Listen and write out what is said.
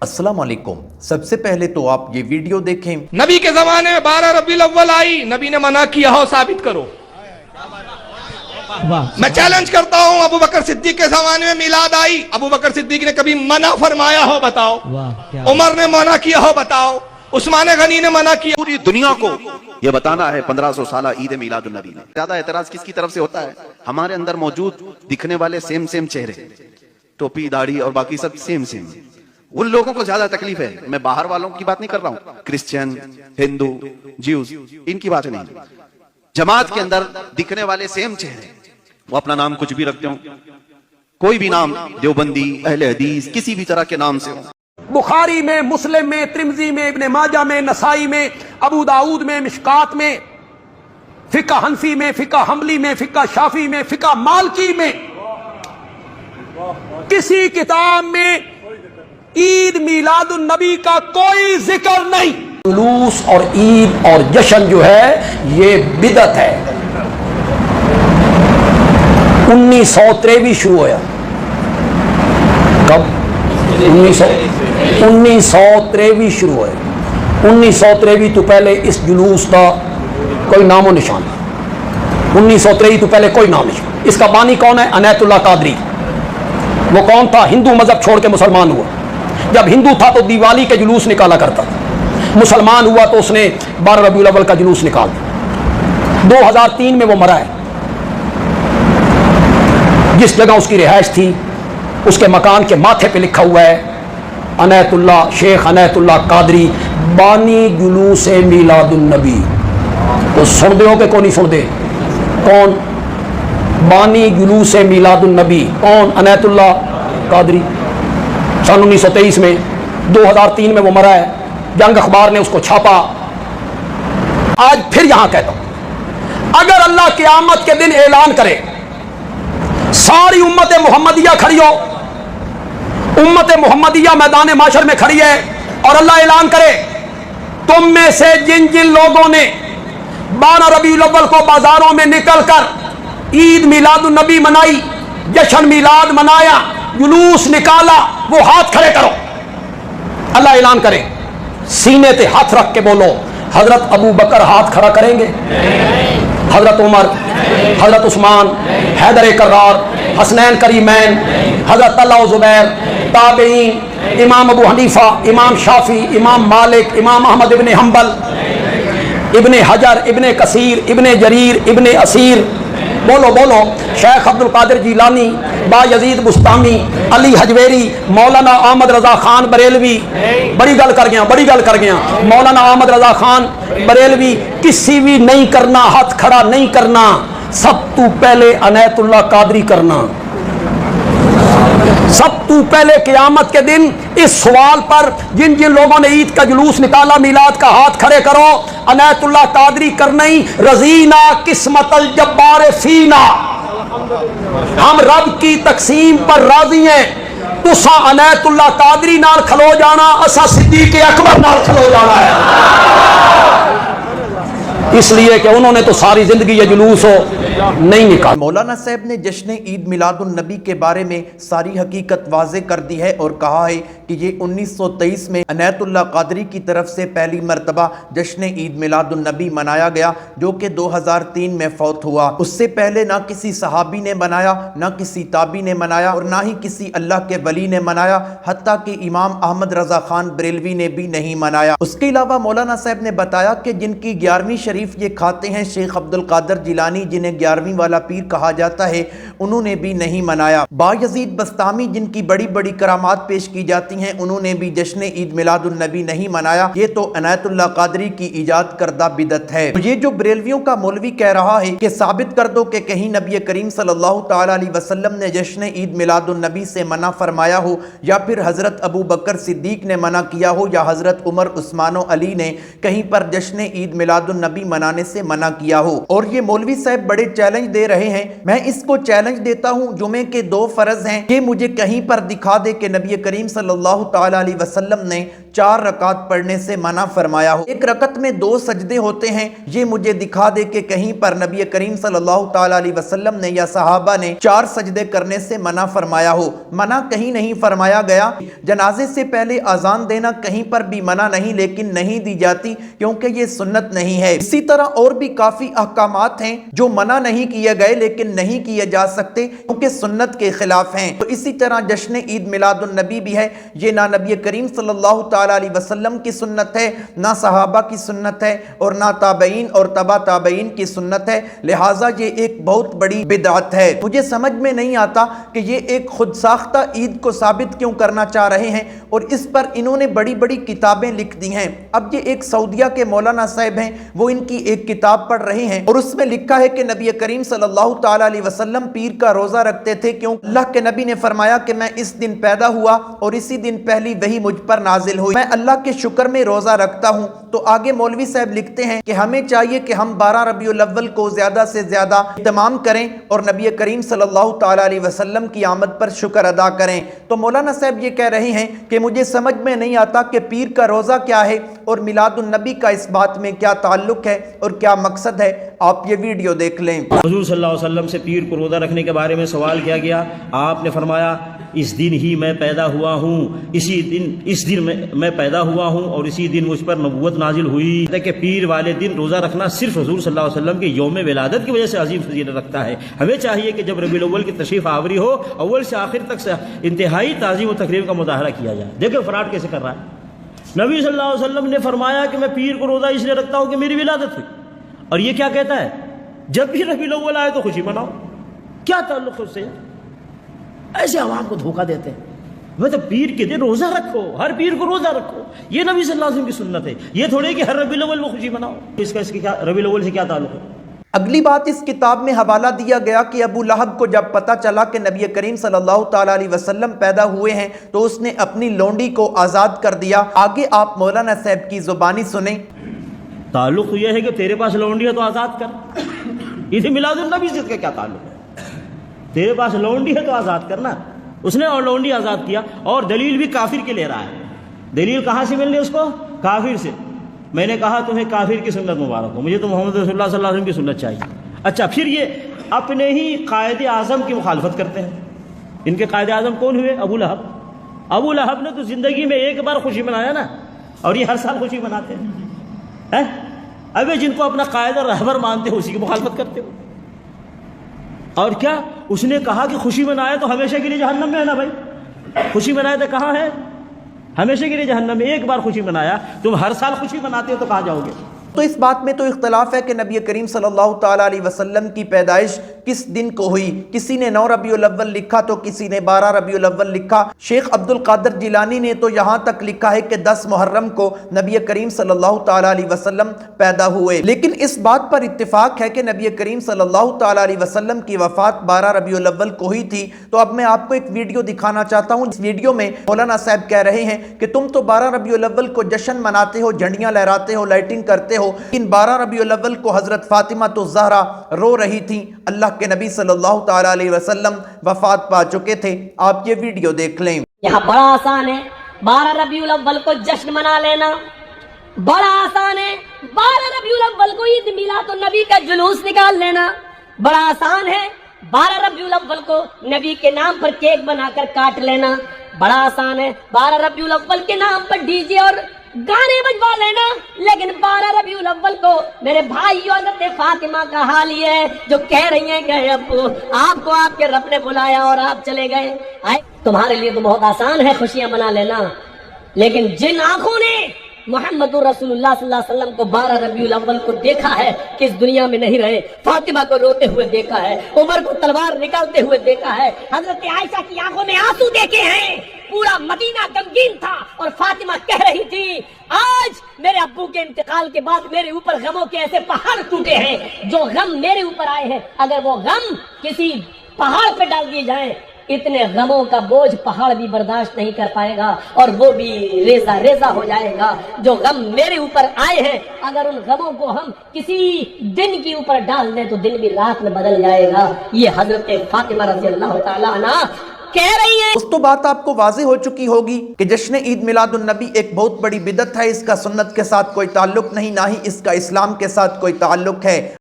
अस्सलाम वालेकुम। सबसे पहले तो आप ये वीडियो देखें। नबी के जमाने में 12 रबीउल अव्वल आई, नबी ने मना किया हो, साबित करो। मैं चैलेंज करता हूं, अबू बकर सिद्दीक के जमाने में मिलाद आई, अबू बकर सिद्दीक ने कभी मना फरमाया हो, बताओ। उमर ने मना किया हो, बताओ। उस्मान गनी ने मना किया। पूरी दुनिया को ये बताना है 1500 साल ईद मिलादुन नबी में। ज्यादा एतराज किसकी तरफ से होता है? हमारे अंदर मौजूद दिखने वाले सेम चेहरे, टोपी दाढ़ी और बाकी सब सेम उन लोगों को ज्यादा तकलीफ है। मैं बाहर वालों की बात नहीं कर रहा हूं, क्रिश्चियन, हिंदू, ज्यूज, इनकी बात नहीं। जमात के अंदर दिखने वाले सेम चेहरे, वो अपना नाम कुछ भी रखते हो, कोई भी नाम, देवबंदी, अहले हदीस, किसी भी तरह के नाम से हो। बुखारी में, मुस्लिम में, तिरमिज़ी में, इब्ने माजा में, नसाई में, अबू दाऊद में, मिशकात में, फिका हनफी में, फिका हम्बली में, फिका शाफी में, फिका मालकी में, किसी किताब में ईद मिलादुन नबी का कोई जिक्र नहीं। जुलूस और ईद और जश्न जो है ये बिदअत है। 1923 शुरू होया। कब? 1923 शुरू होया। 1923 तो पहले इस जुलूस का कोई नामो निशान नहीं। 1923 तो पहले कोई नाम निशान। इसका बानी कौन है? अनैतुल्लाह कादरी। वो कौन था? हिंदू मजहब छोड़ के मुसलमान हुआ। जब हिंदू था तो दिवाली के जुलूस निकाला करता था, मुसलमान हुआ तो उसने 12 रबीउल अव्वल का जुलूस निकाल दिया। 2003 में वो मरा है। जिस जगह उसकी रिहाइश थी उसके मकान के माथे पे लिखा हुआ है अनैतुल्लाह, शेख अनैतुल्लाह कादरी, बानी जुलूस मिलादुन नबी। तो सुन दे हो कि कौन नहीं सुन दे? कौन? बानी जुलूस मिलादुन नबी। कौन? अनैतुल्लाह कादरी। सन 1923 में, 2003 में वो मरा है। जंग अखबार ने उसको छापा। आज फिर यहां कहता हूं, अगर अल्लाह क़यामत के दिन ऐलान करे, सारी उम्मत मुहम्मदिया खड़ी हो, उम्मत मुहम्मदिया मैदान माशर में खड़ी है, और अल्लाह ऐलान करे तुम में से जिन जिन लोगों ने 12 रबीउल अव्वल को बाजारों में निकलकर ईद मिलादुन नबी मनाई, जश्न मिलाद मनाया, जुलूस निकाला, वो हाथ खड़े करो। अल्लाह ऐलान करे, सीने पे हाथ रख के बोलो, हजरत अबू बकर हाथ खड़ा करेंगे, हजरत उमर, हजरत उस्मान, हैदर कर्रार, हसनैन करीमैन, हजरत तल्हा जुबैर, ताबईन, इमाम अबू हनीफा, इमाम शाफी, इमाम मालिक, इमाम अहमद इब्ने हम्बल, इब्ने हजर, इब्ने कसीर, इब्ने जरीर, इब्ने असीर, बोलो बोलो, शेख अब्दुल कादिर जीलानी, बा यजीद बुस्तामी, अली हजवेरी, मौलाना अहमद रजा खान बरेलवी, बड़ी गल कर गया, मौलाना अहमद रजा खान बरेलवी, किसी भी नहीं करना, हाथ खड़ा नहीं करना, सब तू पहले अनैतुल्लाह कादरी करना। सब तू पहले क़यामत के दिन इस सवाल पर जिन जिन लोगों ने ईद का जुलूस निकाला, मिलाद का, हाथ खड़े करो, अनैतुल्लाह कादरी करना ही। रजीना किस्मतल जब्बार फीना, हम रब की तकसीम पर राजी हैं। तुसा अनैतुल्लाह कादरी नाल खलो जाना, असा सिद्दीक अकबर नाल खलो जाना है, इसलिए कि उन्होंने तो सारी जिंदगी ये जुलूस हो नहीं निकाला। मौलाना साहब ने जश्न ईद मिलादुन नबी के बारे में सारी हकीकत वाज़े कर दी है और कहा है कि ये 1923 में अनैतुल्लाह कादरी की तरफ से पहली मरतबा जश्न ईद मिलादुन नबी मनाया गया, जो कि 2003 में फौत हुआ। उससे पहले ना किसी सहाबी ने मनाया, ना किसी ताबी ने मनाया, और ना ही किसी अल्लाह के वली ने मनाया, हत्ता कि इमाम अहमद रजा खान बरेलवी ने भी नहीं मनाया। उसके अलावा मौलाना साहब ने बताया कि जिनकी 11वीं शरीफ ये खाते हैं शेख अब्दुल कादिर जिलानी, जिन्हें 11वीं वाला पीर कहा जाता है, उन्होंने भी नहीं मनाया। बायजीद बस्तामी, जिनकी बड़ी बड़ी करामात पेश की जाती हैं, उन्होंने भी जश्न ईद मिलादुन नबी नहीं मनाया। ये तो अनैतुल्लाह कादरी की इजाद करदा बिदत है। तो ये जो बरेलवियों का मौलवी कह रहा है कि साबित कर दो कि कहीं नबी करीम सल्लल्लाहु तआला अलैहि वसल्लम ने जश्न ईद मिलादुन नबी से मना फरमाया हो, या फिर हजरत अबू बकर सिद्दीक ने मना किया हो, या हजरत उमर, उस्मान और अली ने कहीं पर जश्न ईद मिलादुन नबी मनाने से मना किया हो। और ये मौलवी साहब बड़े चैलेंज दे रहे हैं। मैं इसको चैलेंज देता हूं, जुमे के 2 फर्ज हैं, कि मुझे कहीं पर दिखा दे कि नबी करीम सल्लल्लाहु सल्लल्लाहु ताला अलैहि वसल्लम ने 4 रकात पढ़ने से मना फरमाया हो। एक रकत में 2 सजदे होते हैं, ये मुझे दिखा दे कि कहीं पर नबी करीम सल्लल्लाहु ताला अलैहि वसल्लम ने या सहाबा ने 4 सजदे करने से मना फरमाया हो। मना कहीं नहीं फरमाया गया। जनाजे से पहले अजान देना कहीं पर भी मना नहीं, लेकिन नहीं दी जाती क्योंकि ये सुन्नत नहीं है। इसी तरह और भी काफी अहकामात हैं जो मना नहीं किए गए लेकिन नहीं किए जा सकते क्योंकि सुन्नत के खिलाफ हैं। तो इसी तरह जश्न ईद मिलादुन नबी भी है, ये ना नबी करीम सल्लल्लाहु ताला अलैहि वसल्लम की सुन्नत है, ना सहाबा की सुन्नत है और ना ताबईन और तबा ताबईन की सुन्नत है। लिहाजा ये एक बहुत बड़ी बिदअत है। मुझे समझ में नहीं आता कि ये एक खुद साख्ता ईद को साबित क्यों करना चाह रहे हैं और इस पर इन्होंने बड़ी बड़ी किताबें लिख दी हैं। अब ये एक सऊदिया के मौलाना साहब हैं, वो इनकी एक किताब पढ़ रहे हैं और उसमें लिखा है कि नबी करीम सल्लल्लाहु ताला अलैहि वसल्लम पीर का रोजा रखते थे क्यों अल्लाह के नबी ने फरमाया कि मैं इस दिन पैदा हुआ और इसी दिन पहली वही मुझ पर नाजिल हुई, मैं अल्लाह के शुक्र में रोजा रखता हूँ। तो आगे मौलवी साहब लिखते हैं कि हमें चाहिए कि हम 12 रबीउल अव्वल को ज्यादा से ज्यादा इत्माम करें और नबी करीम सल्लल्लाहु ताला अलैहि वसल्लम की आमद पर शुक्र अदा करें। तो मौलाना साहब ये कह रहे हैं कि मुझे समझ में नहीं आता कि पीर का रोजा क्या है और मिलादुन नबी का इस बात में क्या ताल्लुक है और क्या मकसद है। आप ये वीडियो देख लें। हुजूर सल्लल्लाहु अलैहि वसल्लम से पीर को रोज़ा रखने के बारे में सवाल किया गया। आपने फरमाया इस दिन ही मैं पैदा हुआ हूँ, इस दिन मैं पैदा हुआ हूँ और इसी दिन मुझ पर नबूवत नाजिल हुई। कि पीर वाले दिन रोज़ा रखना सिर्फ हुजूर सल्लल्लाहु अलैहि वसल्लम के यौम विलादत की वजह से अजीम फजीलत रखता है। हमें चाहिए कि जब रबीउल अव्वल की तशरीफ़ आवरी हो, अव्वल से आखिर तक से इंतहाई ताज़ीम और तकरीम का मुजाहरा किया जाए। देखो फराड कैसे कर रहा है। नबी सल्लल्लाहु अलैहि वसल्लम ने फरमाया कि मैं पीर को रोज़ा इसलिए रखता हूँ कि मेरी विलादत हुई, और ये क्या कहता है जब भी रबीउल अव्वल आए तो खुशी मनाओ। क्या ताल्लुक है उससे? ऐसे आवाम को धोखा देते हैं। मतलब पीर के दिन रोजा रखो, हर पीर को रोजा रखो, ये नबी सल्लल्लाहु अलैहि वसल्लम की सुन्नत है। ये थोड़े कि हर रबीउल अव्वल में खुशी मनाओ। इसके क्या रबीउल अव्वल से क्या ताल्लुक है? अगली बात इस किताब में हवाला दिया गया कि अबू लहब को जब पता चला कि नबी करीम सल्लल्लाहु ताला अलैहि वसल्लम पैदा हुए हैं तो उसने अपनी लोंडी को आज़ाद कर दिया। आगे आप मौलाना साहब की ज़ुबानी सुने। ताल्लुक यह है कि तेरे पास लौंडी है तो आज़ाद कर। इसे मिलादुन नबी से इसका क्या ताल्लुक है? तेरे पास लौंडी है तो आज़ाद करना। उसने और लौंडी आज़ाद किया और दलील भी काफिर के ले रहा है। दलील कहाँ से मिलनी उसको? काफिर से। मैंने कहा तुम्हें काफिर की सुन्नत मुबारक हो, मुझे तो मोहम्मद रसूलुल्लाह सल्लल्लाहु अलैहि वसल्लम की सुन्नत चाहिए। अच्छा, फिर ये अपने ही कायदे आज़म की मुखालफत करते हैं। इनके कायदे आज़म कौन हुए? अबू लहब। अबू लहब ने तो जिंदगी में एक बार खुशी मनाया ना, और ये हर साल खुशी मनाते हैं। अबे जिनको अपना कायदा रहबर मानते हो उसी की मुखालफत करते हो। और क्या उसने कहा कि खुशी मनाया तो हमेशा के लिए जहन्नम में है ना भाई। खुशी मनाया तो कहाँ है? हमेशा के लिए जहन्नम में। एक बार खुशी मनाया, तुम हर साल खुशी मनाते हो तो कहाँ जाओगे? तो इस बात में तो इख्तलाफ है कि नबी करीम सल्लल्लाहु ताला अलैहि वसल्लम की पैदाइश किस दिन को हुई। किसी ने 9 रबीउल अव्वल लिखा तो किसी ने 12 रबीउल अव्वल लिखा। शेख अब्दुल कादिर जिलानी ने तो यहाँ तक लिखा है कि 10 मुहर्रम को नबी करीम सल्लल्लाहु ताला अलैहि वसल्लम पैदा हुए। लेकिन इस बात पर इत्तिफाक है कि नबी करीम सल्लल्लाहु ताला अलैहि वसल्लम की वफात 12 रबीउल अव्वल को हुई थी। तो अब मैं आपको एक वीडियो दिखाना चाहता हूँ। इस वीडियो में मौलाना साहब कह रहे हैं कि तुम तो 12 रबीउल अव्वल को जश्न मनाते हो, झंडियाँ लहराते हो, लाइटिंग करते हो। इन 12 रबीउल अव्वल को हजरत फातिमा तो ज़हरा रो रही थी। अल्लाह के नबी सल्लल्लाहु ताला अलैहि वसल्लम वफात पा चुके थे। आप ये वीडियो देख लें। यहाँ बड़ा आसान है 12 रबीउल अव्वल को जश्न मना लेना, बड़ा आसान है 12 रबीउल अव्वल को ईद मिलादुन नबी का जुलूस निकाल लेना, बड़ा आसान है 12 रबीउल अव्वल को नबी के नाम पर केक बनाकर काट लेना, बड़ा आसान है 12 रबीउल अव्वल के नाम पर डीजे और गाने बजवा लेना। लेकिन 12 रबीउल अव्वल को मेरे भाई हज़रत फातिमा का हाल ये है जो कह रही हैं कि आपको आपके रब ने बुलाया और आप चले गए। तुम्हारे लिए तो बहुत आसान है खुशियां मना लेना, लेकिन जिन आंखों ने मोहम्मद रसूलुल्लाह सल्लल्लाहु अलैहि वसल्लम को 12 रबीउल अव्वल को देखा है कि इस दुनिया में नहीं रहे, फातिमा को रोते हुए देखा है, उमर को तलवार निकालते हुए देखा है, हजरत आयशा की आंखों में आंसू देखे हैं, पूरा मदीना गमगीन था और फातिमा कह रही थी आज मेरे अब्बू के इंतकाल के बाद मेरे ऊपर गमों के ऐसे पहाड़ टूटे हैं, जो गम मेरे ऊपर आए हैं अगर वो गम किसी पहाड़ पे डाल दिए जाएं इतने गमों का बोझ पहाड़ भी बर्दाश्त नहीं कर पाएगा और वो भी रेजा रेजा हो जाएगा। जो गम मेरे ऊपर आए हैं अगर उन गमों को हम किसी दिन के ऊपर डाल दें तो दिन भी रात में बदल जाएगा। ये हजरत फातिमा रज़ी अल्लाह ताला अन्हा کہہ رہی ہیں اس تو بات آپ کو واضح ہو چکی ہوگی کہ جشن عید میلاد النبی ایک بہت بڑی بدعت ہے، اس کا سنت کے ساتھ کوئی تعلق نہیں، نہ ہی اس کا اسلام کے ساتھ کوئی تعلق ہے۔